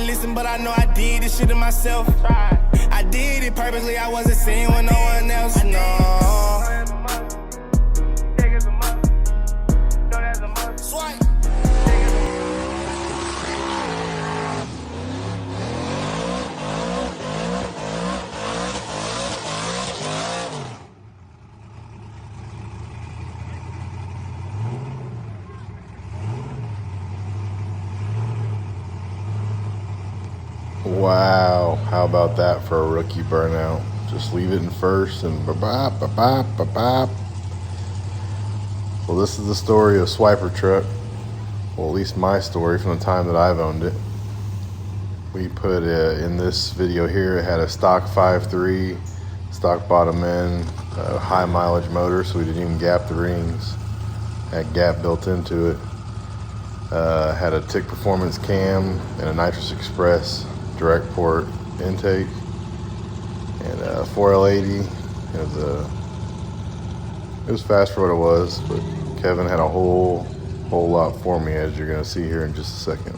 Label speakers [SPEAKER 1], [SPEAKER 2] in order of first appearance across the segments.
[SPEAKER 1] listen, but I know I did this shit to myself. I did it purposely, I wasn't seeing with no one else, no. Swipe.
[SPEAKER 2] Wow, how about that for a rookie burnout? Just leave it in first and ba-bop, ba-bop, ba-bop. Well, this is the story of Swiper Truck. Well, at least my story from the time that I've owned it. We put in this video here, it had a stock 5.3, stock bottom end, high mileage motor, so we didn't even gap the rings. Had gap built into it. Had a Tick Performance cam and a Nitrous Express direct port intake, and 4L80. It was fast for what it was, but Kevin had a whole lot for me, as you're gonna see here in just a second.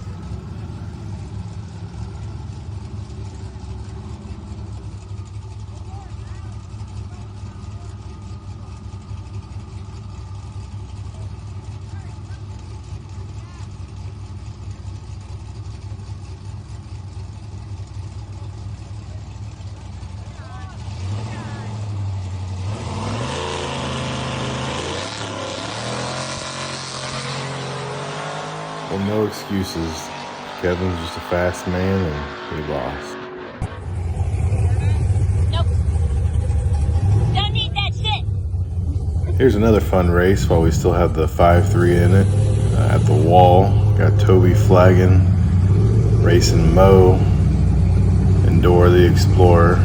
[SPEAKER 2] Well, no excuses. Kevin's just a fast man and he lost.
[SPEAKER 3] Nope. Don't need that shit.
[SPEAKER 2] Here's another fun race while we still have the 5.3 in it. At the wall, got Toby flagging, racing Mo and Dora the Explorer.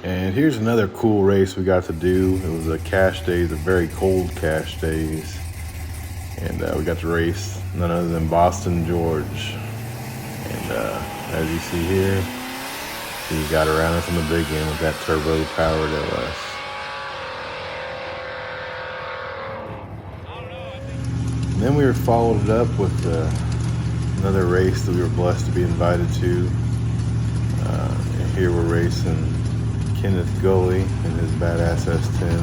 [SPEAKER 2] And here's another cool race we got to do. It was a cash days, a very cold cash days. And we got to race none other than Boston George. And as you see here, he got around us in the big end with that turbo powered LS. And then we were followed it up with another race that we were blessed to be invited to. And here we're racing Kenneth Gulley in his badass S10.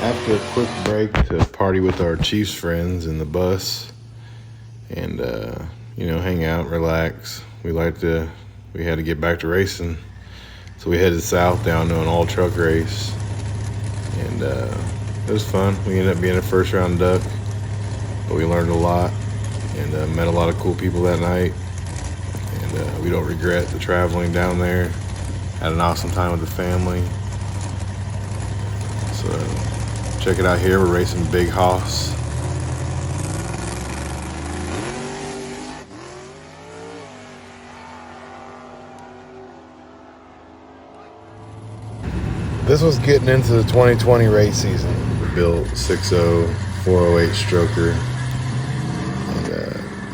[SPEAKER 2] After a quick break to party with our Chiefs friends in the bus and hang out, relax. We had to get back to racing. So we headed south down to an all truck race. And it was fun. We ended up being a first round duck, but we learned a lot and met a lot of cool people that night. And we don't regret the traveling down there. Had an awesome time with the family. So check it out here, we're racing Big Hoss. This was getting into the 2020 race season. We built 6.0, 408 stroker. And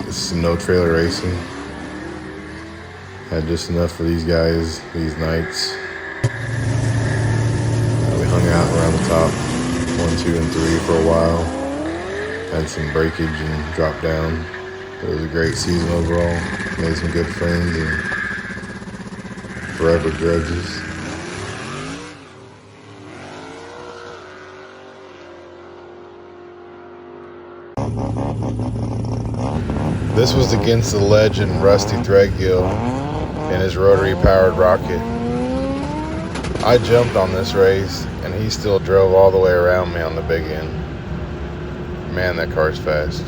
[SPEAKER 2] this is no trailer racing. Had just enough for these guys these nights. We hung out around the top 1, 2, and 3 for a while. Had some breakage and drop down. It was a great season overall. Made some good friends and forever grudges. This was against the legend Rusty Threadgill and his rotary powered rocket. I jumped on this race and And he still drove all the way around me on the big end. Man, that car's fast.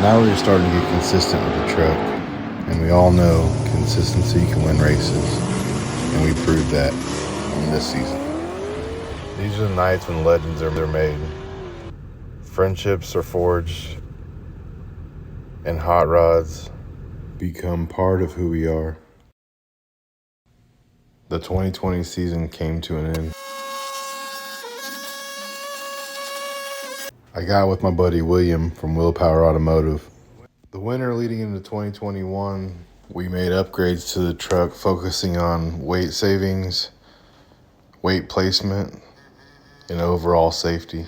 [SPEAKER 2] Now we're starting to get consistent with the truck. And we all know consistency can win races. And we proved that in this season. These are the nights when legends are made. Friendships are forged. And hot rods become part of who we are. The 2020 season came to an end. I got with my buddy William from Willpower Automotive. The winter leading into 2021, we made upgrades to the truck focusing on weight savings, weight placement, and overall safety.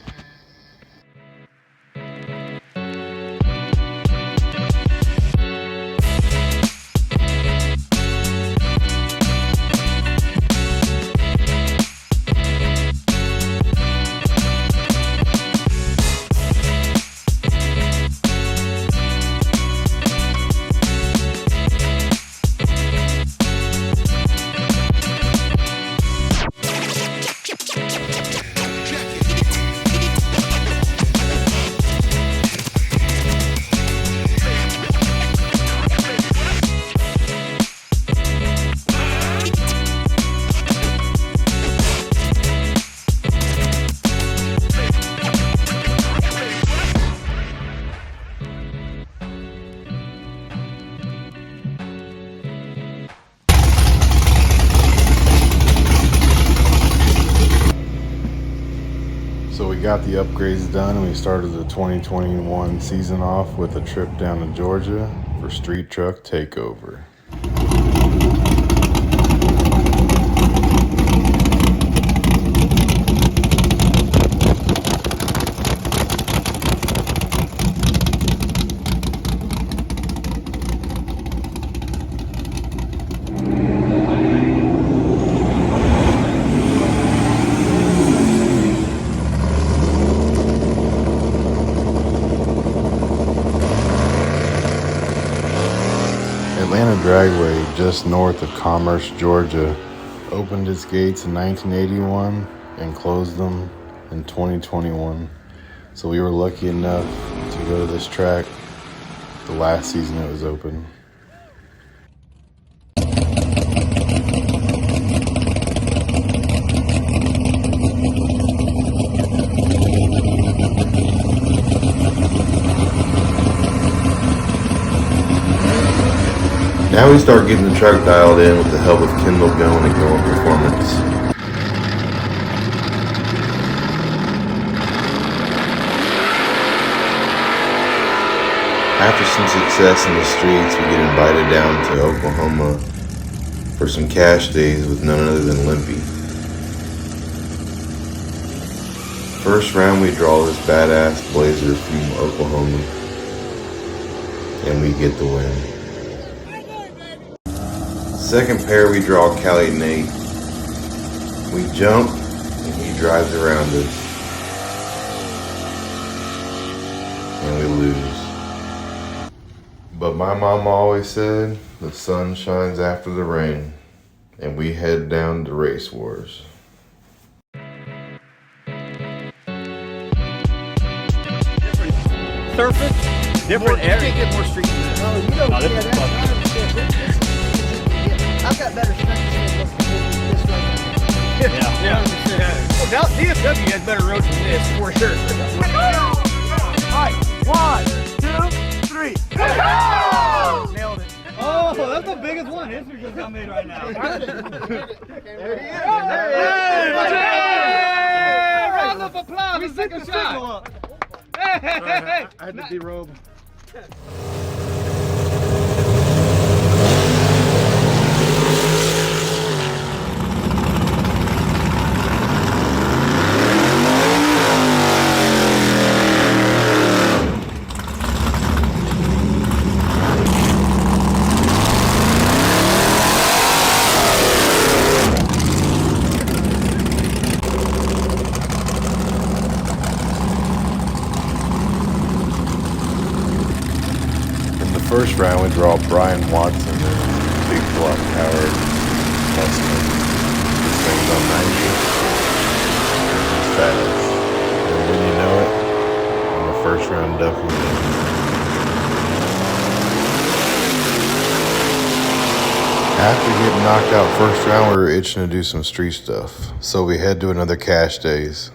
[SPEAKER 2] So we got the upgrades done and we started the 2021 season off with a trip down to Georgia for Street Truck Takeover. Atlanta Dragway, just north of Commerce, Georgia, opened its gates in 1981 and closed them in 2021. So we were lucky enough to go to this track the last season it was open. Now we start getting the truck dialed in with the help of Kendall Going and Going Performance. After some success in the streets, we get invited down to Oklahoma for some cash days with none other than Limpy. First round we draw this badass Blazer from Oklahoma, and we get the win. Second pair we draw Cali Nate. We jump and he drives around us. And we lose. But my mom always said the sun shines after the rain. And we head down to Race Wars.
[SPEAKER 4] Surface, different area. You can't get more street than this.
[SPEAKER 5] Oh, you don't get that. I've got better strength than this right now.
[SPEAKER 4] Yeah. Well, now DFW has better roads than this, for sure. All right, 1, 2, 3. Nailed it. Oh, that's the biggest one history just got made right now.
[SPEAKER 5] There he is.
[SPEAKER 4] Hey! Round of applause. We took a shot. Hey!
[SPEAKER 5] I had to derobe.
[SPEAKER 2] first round, we draw Brian Watson and big block powered Mustang. This thing's on 90. It's fast. And when you know it, on the first round duck wins. After getting knocked out first round, we were itching to do some street stuff. So we head to another cash days,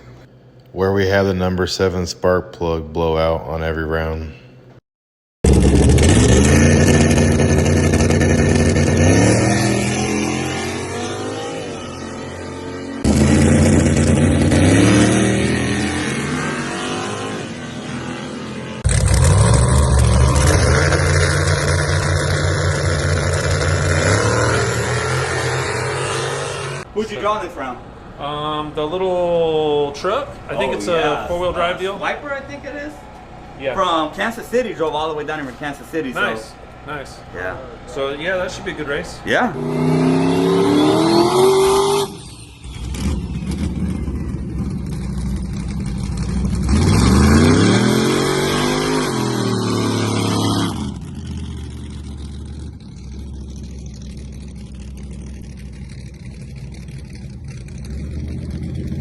[SPEAKER 2] where we had the number 7 spark plug blow out on every round.
[SPEAKER 4] Who'd you draw this round?
[SPEAKER 6] The little truck. I think it's a 4-wheel drive deal.
[SPEAKER 4] Viper, I think it is.
[SPEAKER 6] Yeah.
[SPEAKER 4] From Kansas City, drove all the way down here from Kansas City.
[SPEAKER 6] Nice,
[SPEAKER 4] So,
[SPEAKER 6] nice.
[SPEAKER 4] yeah.
[SPEAKER 6] So yeah, that should be a good race.
[SPEAKER 4] Yeah.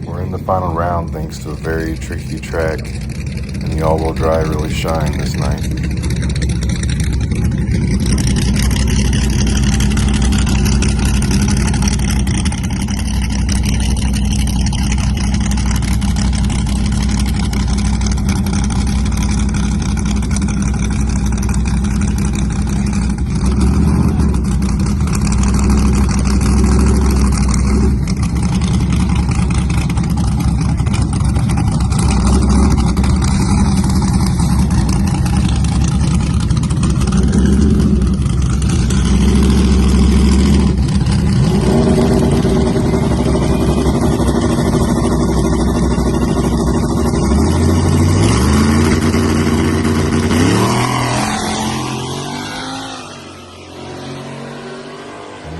[SPEAKER 2] We're in the final round thanks to a very tricky track, and the all-wheel drive really shined this night.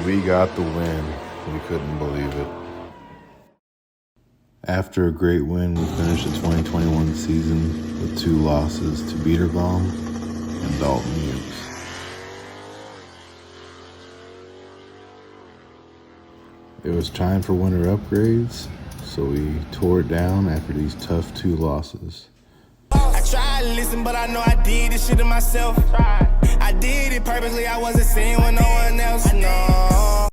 [SPEAKER 2] We got the win. We couldn't believe it. After a great win, we finished the 2021 season with 2 losses to Beaterbomb and Dalton Hughes. It was time for winter upgrades, so we tore it down after these tough 2 losses.
[SPEAKER 1] I tried to listen, but I know I did this shit to myself. I did it purposely, I wasn't seeing what no one else knows.